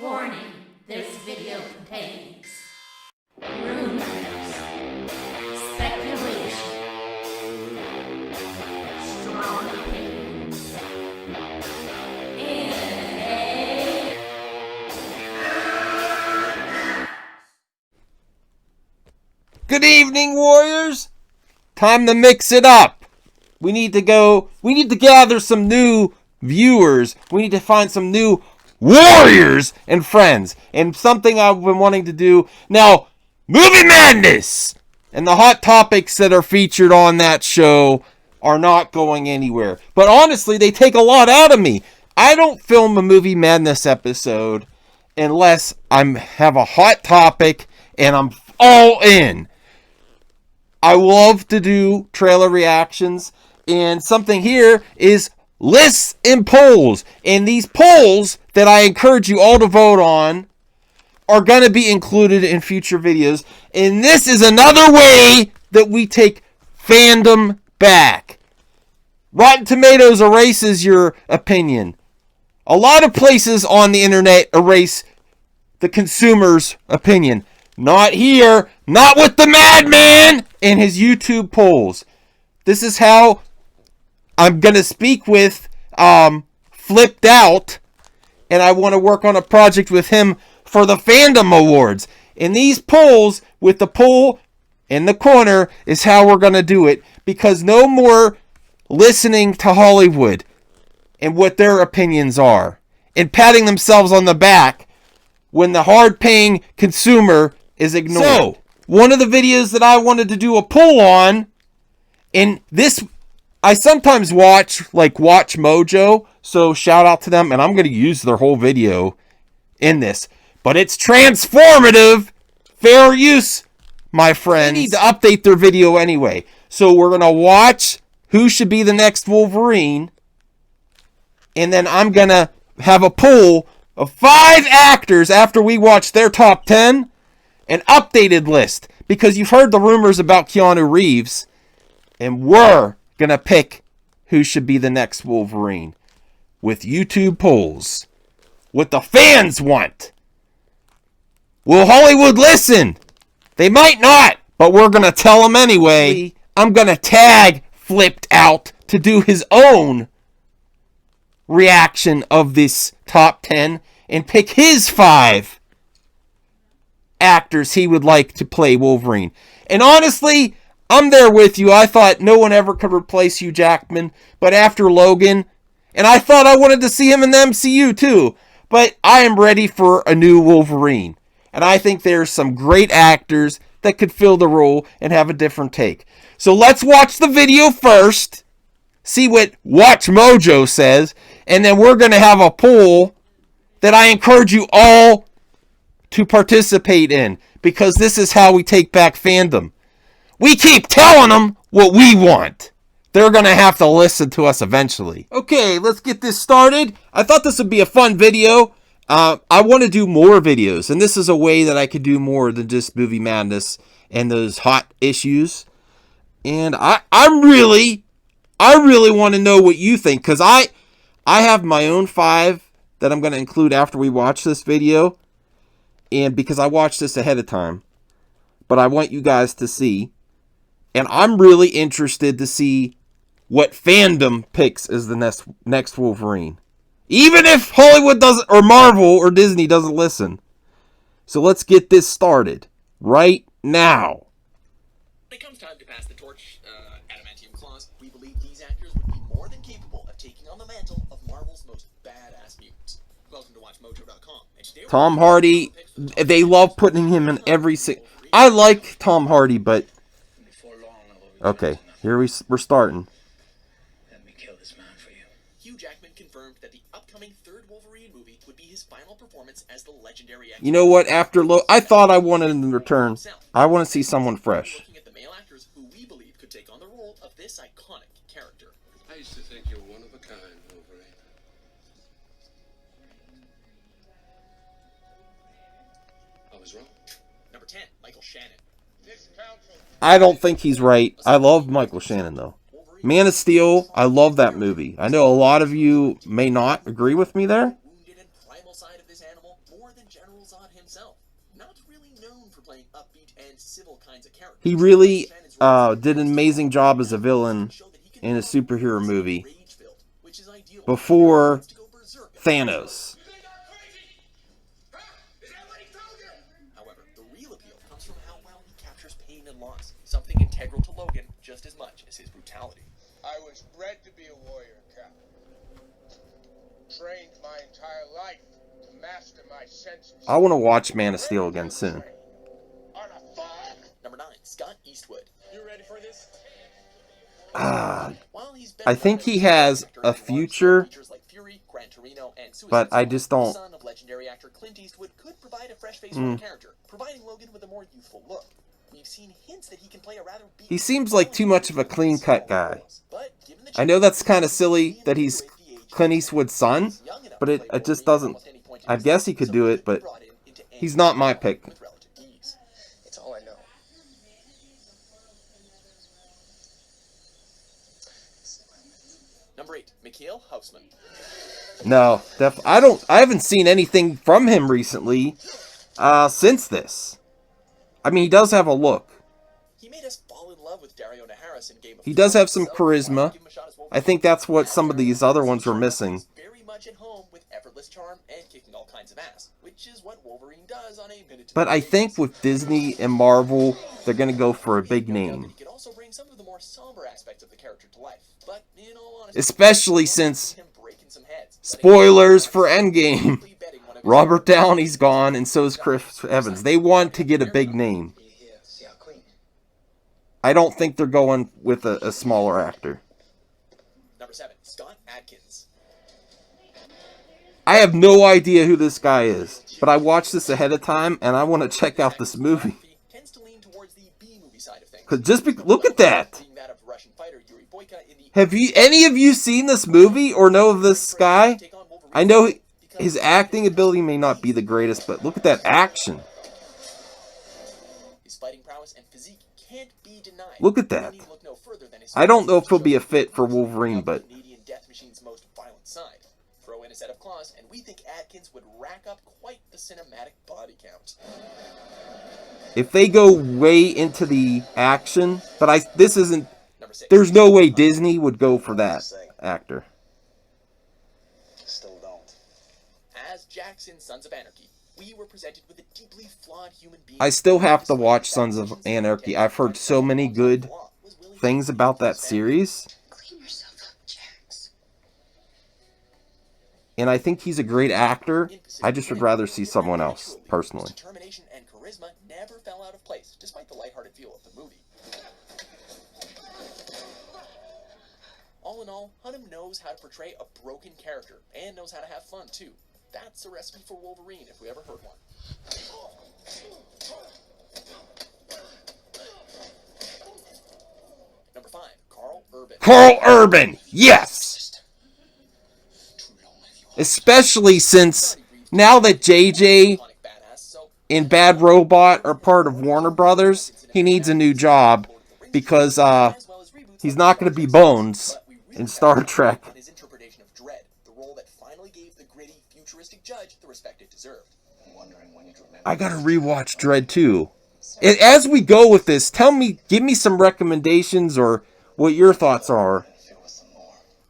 Warning, this video contains rumors, speculation, strong opinions, and Good evening, warriors. Time to mix it up. We need to gather some new viewers. We need to find some new warriors and friends. And something I've been wanting to do. Now, Movie Madness! And the hot topics that are featured on that show are not going anywhere. But honestly, they take a lot out of me. I don't film a Movie Madness episode unless I have a hot topic and I'm all in. I love to do trailer reactions, and something here is lists and polls. And these polls that I encourage you all to vote on are going to be included in future videos. And this is another way that we take fandom back. Rotten Tomatoes erases your opinion. A lot of places on the internet erase the consumer's opinion. Not here. Not with the madman and his YouTube polls. This is how I'm going to speak with Flipped Out. And I want to work on a project with him for the Fandom Awards. And these polls, with the poll in the corner, is how we're going to do it. Because no more listening to Hollywood and what their opinions are. And patting themselves on the back when the hard-paying consumer is ignored. So, one of the videos that I wanted to do a poll on, and this, I sometimes watch Mojo, so shout out to them, and I'm going to use their whole video in this. But it's transformative, fair use, my friends. They need to update their video anyway. So we're going to watch who should be the next Wolverine, and then I'm going to have a poll of 5 actors after we watch their top 10, an updated list, because you've heard the rumors about Keanu Reeves, and we're going to pick who should be the next Wolverine with YouTube polls. What the fans want. Will Hollywood listen? They might not, but we're going to tell them anyway. I'm going to tag Flipped Out to do his own reaction of this top 10 and pick his 5 actors he would like to play Wolverine. And honestly, I'm there with you. I thought no one ever could replace Hugh Jackman, but after Logan, and I thought I wanted to see him in the MCU too, but I am ready for a new Wolverine. And I think there's some great actors that could fill the role and have a different take. So let's watch the video first, see what Watch Mojo says, and then we're going to have a poll that I encourage you all to participate in, because this is how we take back fandom. We keep telling them what we want. They're going to have to listen to us eventually. Okay, let's get this started. I thought this would be a fun video. I want to do more videos, and this is a way that I could do more than just Movie Madness and those hot issues. And I really want to know what you think, because I have my own 5 that I'm going to include after we watch this video. And because I watched this ahead of time. But I want you guys to see. And I'm really interested to see what fandom picks as the next Wolverine. Even if Hollywood doesn't, or Marvel or Disney doesn't listen. So let's get this started right now. When it comes time to pass the torch, adamantium claws, we believe these actors would be more than capable of taking on the mantle of Marvel's most badass mutants. Welcome to WatchMojo.com. Tom Hardy, they love putting him in every I like Tom Hardy, but okay, here we're starting. Let me kill this man for you. Hugh Jackman confirmed that the upcoming third Wolverine movie would be his final performance as the legendary X-Men. You know what? After I thought I wanted him to return. I want to see someone fresh. Looking at the male actors who we believe could take on the role of this iconic character. I used to think you were one of a kind, Wolverine. I was wrong. Number 10, Michael Shannon. I don't think he's right. I love Michael Shannon, though. Man of Steel, I love that movie. I know a lot of you may not agree with me there. Wounded and primal emotional side of this animal more than General Zod himself. Not really known for playing upbeat and civil kinds of characters. He really did an amazing job as a villain in a superhero movie before Thanos. However, the real appeal comes from how well he captures pain and loss, something integral to Logan just as much as his brutality. I was bred to be a warrior, Cap. Trained my entire life to master my senses. I want to watch Man of Steel again soon. On a farm. Number 9, Scott Eastwood. You ready for this? I think he has a future, but I just don't. Son of legendary actor Clint Eastwood could provide a fresh face for the character, providing Logan with a more youthful look. We've seen hints that he can play a rather He seems like too much of a clean-cut guy. I know that's kind of silly that he's Clint Eastwood's son, but it just doesn't. I guess he could do it, but he's not my pick. It's all I know. Number 8, Mikhail Houseman. No, I haven't seen anything from him recently since this. I mean, he does have a look. He made us fall in love with Dario Naharis in Game of He does have some charisma. I think that's what some of these other ones were missing. Very much at home with effortless charm and kicking all kinds of ass, which is what Wolverine does on a minute-to-minute But I think with Disney and Marvel, they're going to go for a big name. He could also bring some of the more somber aspects of the character to life. But in all honesty, Especially since, spoilers for Endgame, Robert Downey's gone and so is Chris Evans. They want to get a big name. I don't think they're going with a smaller actor. Number 7, Scott Adkins. I have no idea who this guy is, but I watched this ahead of time and I want to check out this movie. Tends to lean towards the B-movie side of things. 'Cause look at that. Being that of Russian fighter Yuri Boyka in the Have any of you seen this movie or know of this guy? I know his acting ability may not be the greatest, but look at that action. His fighting prowess and physique can't be denied. Look at that. I don't know if he'll be a fit for Wolverine, but Canadian Death Machine's most violent side. Throw in a set of claws, and we think Adkins would rack up quite the cinematic body count. if they go way into the action, but this isn't. Number 6. There's no way Disney would go for that actor. Still don't. As Jackson, Sons of Anarchy, we were presented with a deeply flawed human being. I still have to watch Sons of Anarchy. I've heard so many good things about that series. Clean yourself up, Jax. And I think he's a great actor. I just would rather see someone else, personally. Determination and charisma never fell out of place, despite the lighthearted feel of the movie. All in all, Hunnam knows how to portray a broken character, and knows how to have fun, too. That's a recipe for Wolverine, if we ever heard one. Number 5, Karl Urban. Karl Urban! Yes! Especially since now that JJ and Bad Robot are part of Warner Brothers, he needs a new job because he's not going to be Bones in Star Trek. His interpretation of Dredd, the role that finally gave the gritty, futuristic judge the respect it deserved. I gotta rewatch Dredd 2. As we go with this, give me some recommendations or what your thoughts are.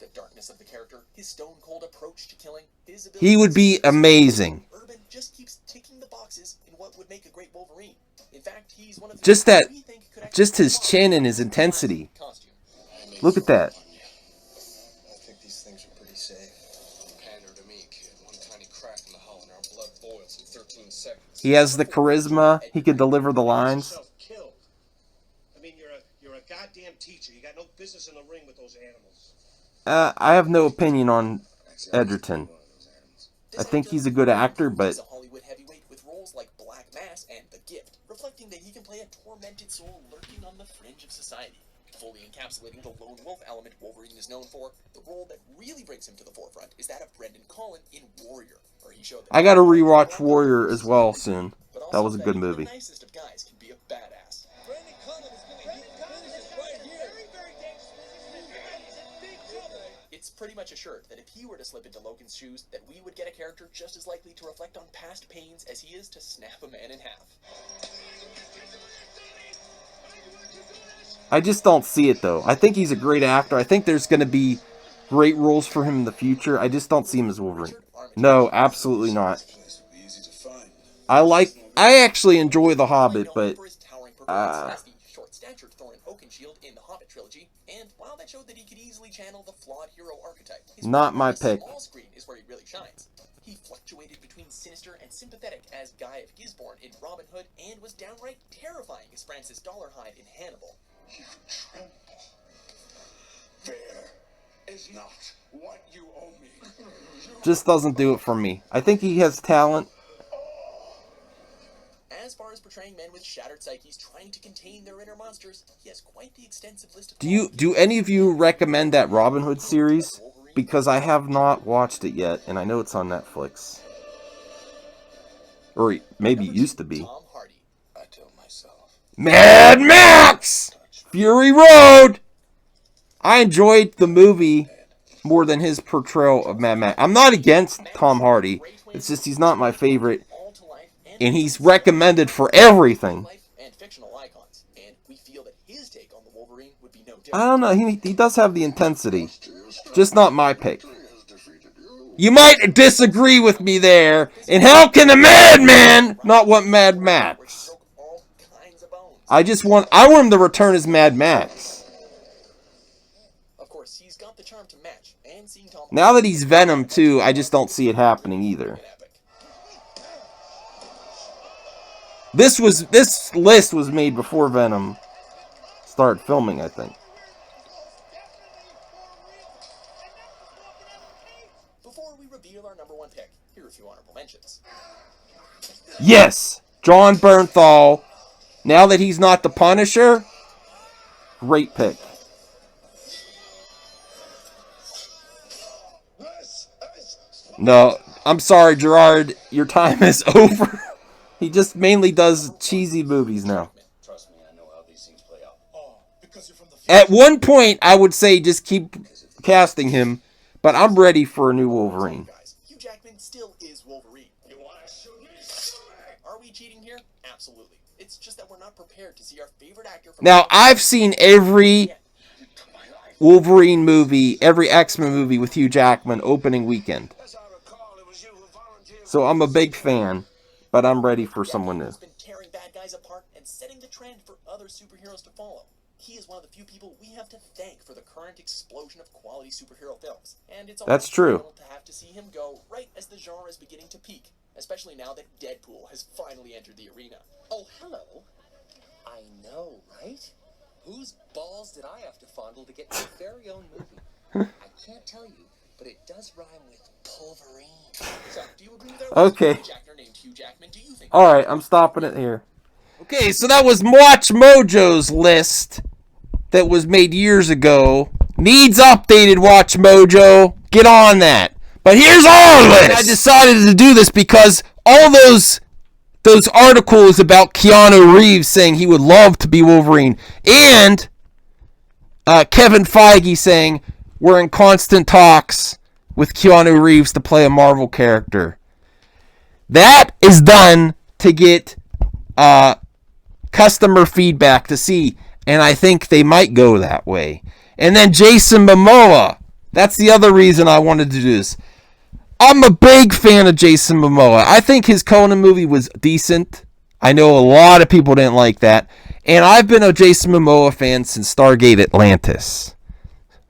The darkness of the character, his stone-cold approach to killing, his ability He would be amazing. Urban just keeps ticking the boxes in what would make a great Wolverine. In fact, he's one of the Just that, we think could actually just his chin and his intensity. costume. Look at that. I think these things are pretty safe. Pander to me, kid. One tiny crack in the hull and our blood boils in 13 seconds. He has the charisma. He can deliver the lines. Killed. I mean, you're a goddamn teacher. You got no business in the ring with those animals. I have no opinion on Edgerton. I think he's a good actor, but He's a Hollywood heavyweight with roles like Black Mass and The Gift, reflecting that he can play a tormented soul lurking on the fringe of society. Fully encapsulating the lone wolf element Wolverine is known for, the role that really brings him to the forefront is that of Brendan Cullen in Warrior, where he showed that I gotta rewatch Warrior as well soon. That was a good movie. The nicest of guys can be a badass. Brendan Cullen is going to hit business right here. Very, very dangerous businessman. He's in big trouble. It's pretty much assured that if he were to slip into Logan's shoes, that we would get a character just as likely to reflect on past pains as he is to snap a man in half. I just don't see it, though. I think he's a great actor. I think there's going to be great roles for him in the future. I just don't see him as Wolverine. No, absolutely not. I actually enjoy The Hobbit, but short-statured Thorin Oakenshield in the Hobbit trilogy, and while that showed that he could easily channel the flawed hero archetype, his not my pick. small screen is where he really shines. He fluctuated between sinister and sympathetic as Guy of Gisborne in Robin Hood, and was downright terrifying as Francis Dollarhide in Hannibal. You tremble. There is not what you owe me. Just doesn't do it for me. I think he has talent. As far as portraying men with shattered psyches trying to contain their inner monsters, he has quite the extensive list of... Do any of you recommend that Robin Hood series? Because I have not watched it yet, and I know it's on Netflix. Or maybe it used to be. Tom Hardy. I tell myself. Mad Max! Fury Road! I enjoyed the movie more than his portrayal of Mad Max. I'm not against Tom Hardy. It's just he's not my favorite. And he's recommended for everything. And fictional icons, and we feel that his take on the Wolverine would be no different. I don't know. He does have the intensity. Just not my pick. You might disagree with me there. And how can a madman not want Mad Max? I want him to return as Mad Max. Of course, he's got the charm to match, and seeing Tom Now that he's Venom too, I just don't see it happening either. This list was made before Venom started filming, I think. Before we reveal our number one pick, here are a few honorable mentions. Yes! Jon Bernthal. Now that he's not the Punisher, great pick. No, I'm sorry, Gerard. Your time is over. He just mainly does cheesy movies now. Trust me, I know how these things play out. Oh, because you're from the At one point, I would say just keep casting him, but I'm ready for a new Wolverine. Guys, Hugh Jackman still is Wolverine. You want to shoot me? Are we cheating here? Absolutely. It's just that we're not prepared to see our favorite actor from... Now, I've seen every Wolverine movie, every X-Men movie with Hugh Jackman opening weekend. So I'm a big fan. But I'm ready for someone new. He's been tearing bad guys apart and setting the trend for other superheroes to follow. He is one of the few people we have to thank for the current explosion of quality superhero films. And it's That's true. To have to see him go right as the genre is beginning to peak, especially now that Deadpool has finally entered the arena. Oh, hello. I know, right? Whose balls did I have to fondle to get my very own movie? I can't tell you, but it does rhyme with Pulverine. So, do you agree with our Okay. actor named Hugh Jackman? Do you think... Alright, I'm stopping it here. Okay, so that was Watch Mojo's list that was made years ago. Needs updated, Watch Mojo. Get on that. But here's our list. I decided to do this because all those articles about Keanu Reeves saying he would love to be Wolverine, and Kevin Feige saying we're in constant talks with Keanu Reeves to play a Marvel character. That is done to get customer feedback to see, and I think they might go that way. And then Jason Momoa. That's the other reason I wanted to do this. I'm a big fan of Jason Momoa. I think his Conan movie was decent. I know a lot of people didn't like that. And I've been a Jason Momoa fan since Stargate Atlantis.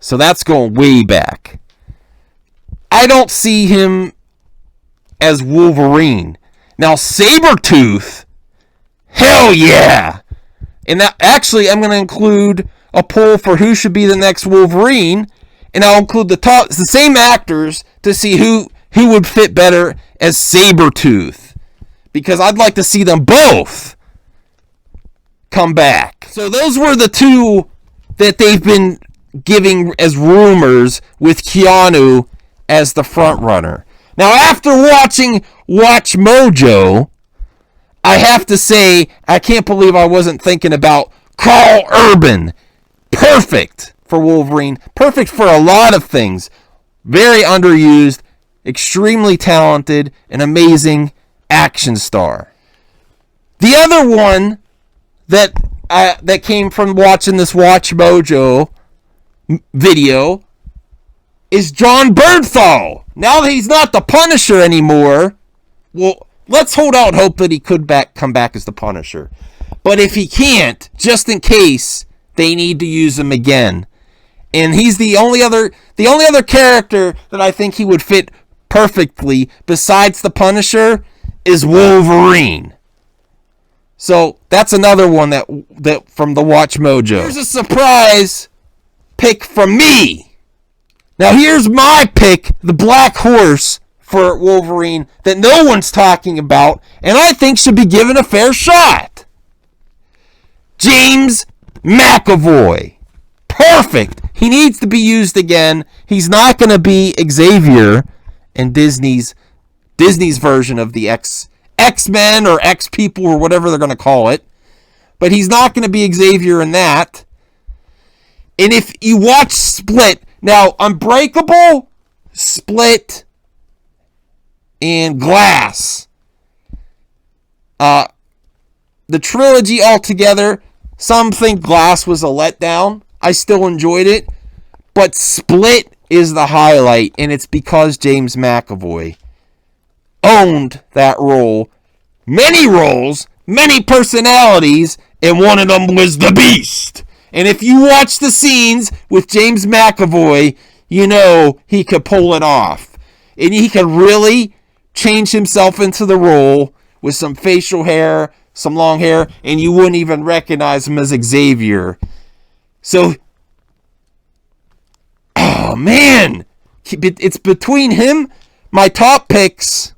So that's going way back. I don't see him as Wolverine. Now, Sabretooth, hell yeah! And that, actually, I'm going to include a poll for who should be the next Wolverine, and I'll include the same actors to see who would fit better as Sabretooth, because I'd like to see them both come back. So those were the two that they've been giving as rumors, with Keanu as the front runner. Now, after watching Watch Mojo, I have to say, I can't believe I wasn't thinking about Karl Urban. Perfect for Wolverine. Perfect for a lot of things. very underused, extremely talented, an amazing action star. The other one that came from watching this Watch Mojo video is John Bernthal. Now that he's not the Punisher anymore, well, let's hold out hope that he could come back as the Punisher. But if he can't, just in case, they need to use him again. And he's the only other character that I think he would fit perfectly besides the Punisher is Wolverine. So that's another one that from the Watch Mojo. Here's a surprise pick from me. Now here's my pick, the Black Horse for Wolverine that no one's talking about and I think should be given a fair shot. James McAvoy. Perfect. He needs to be used again. He's not going to be Xavier in Disney's version of the X-Men or X-People or whatever they're going to call it. But he's not going to be Xavier in that. And if you watch Split, now Unbreakable, Split, and Glass, the trilogy altogether, some think Glass was a letdown. I still enjoyed it. But Split is the highlight, and it's because James McAvoy owned that role. Many roles, many personalities, and one of them was the Beast. And if you watch the scenes with James McAvoy, you know he could pull it off. And he could really change himself into the role with some facial hair, some long hair, and you wouldn't even recognize him as Xavier. So, oh man, it's between him, my top picks.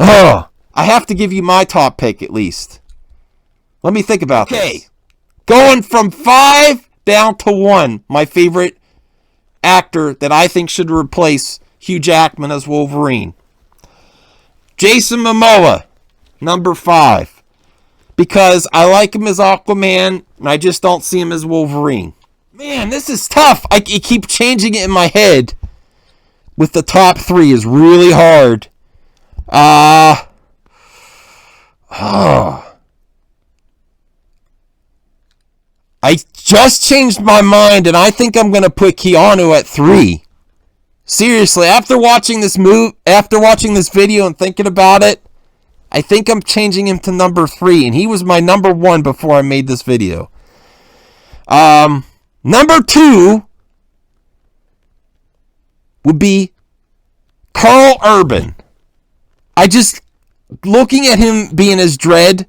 Oh, I have to give you my top pick at least. Let me think about this. Going from 5 down to 1, my favorite actor that I think should replace Hugh Jackman as Wolverine. Jason Momoa, number 5. Because I like him as Aquaman, and I just don't see him as Wolverine. Man, this is tough. I keep changing it in my head. With the top 3 is really hard. I just changed my mind, and I think I'm going to put Keanu at 3. Seriously, after watching this video and thinking about it, I think I'm changing him to number 3, and he was my number 1 before I made this video. Number 2 would be Karl Urban. Looking at him being as Dredd,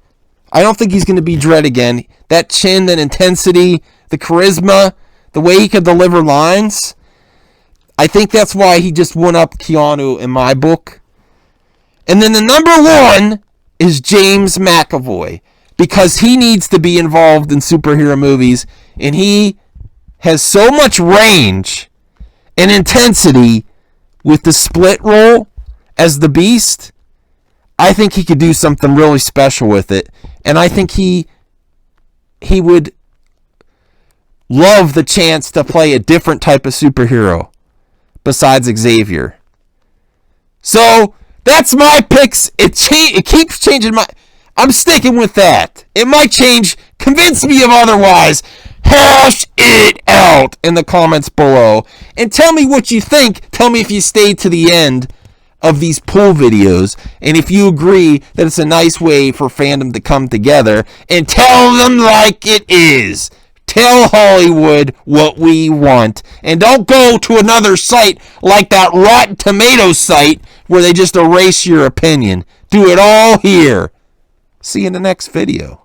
I don't think he's going to be Dredd again. That chin, that intensity, the charisma, the way he could deliver lines, I think that's why he just won up Keanu in my book. And then the number 1 is James McAvoy, because he needs to be involved in superhero movies, and he has so much range and intensity with the Split role as the Beast. I think he could do something really special with it, and I think he would love the chance to play a different type of superhero besides Xavier. So that's my picks. It keeps changing. I'm sticking with that. It might change. Convince me of otherwise. Hash it out in the comments below. And tell me what you think. Tell me if you stayed to the end of these poll videos. And if you agree that it's a nice way for fandom to come together. And tell them like it is. Tell Hollywood what we want. And don't go to another site like that Rotten Tomatoes site where they just erase your opinion. Do it all here. See you in the next video.